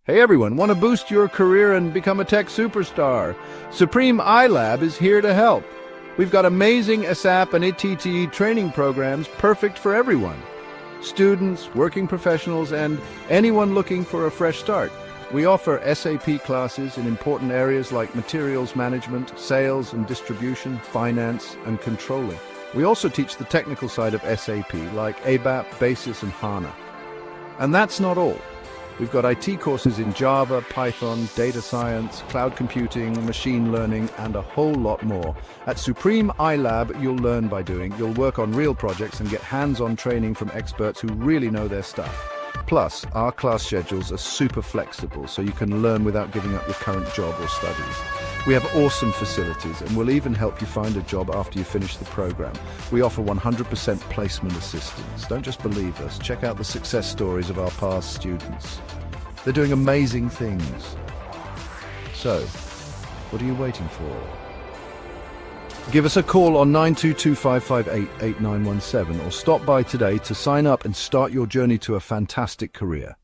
Hey everyone, want to boost your career and become a tech superstar? Supreme iLab is here to help. We've got amazing SAP and IT training programs perfect for everyone. Students, working professionals, and anyone looking for a fresh start. We offer SAP classes in important areas like materials management, sales and distribution, finance, and controlling. We also teach the technical side of SAP like ABAP, Basis, and HANA. And that's not all. We've got IT courses in Java, Python, data science, cloud computing, machine learning, and a whole lot more. At Supreme iLab, you'll learn by doing. You'll work on real projects and get hands-on training from experts who really know their stuff. Plus, our class schedules are super flexible, so you can learn without giving up your current job or studies. We have awesome facilities, and we'll even help you find a job after you finish the program. We offer 100% placement assistance. Don't just believe us. Check out the success stories of our past students. They're doing amazing things. So, what are you waiting for? Give us a call on 922-558-8917 or stop by today to sign up and start your journey to a fantastic career.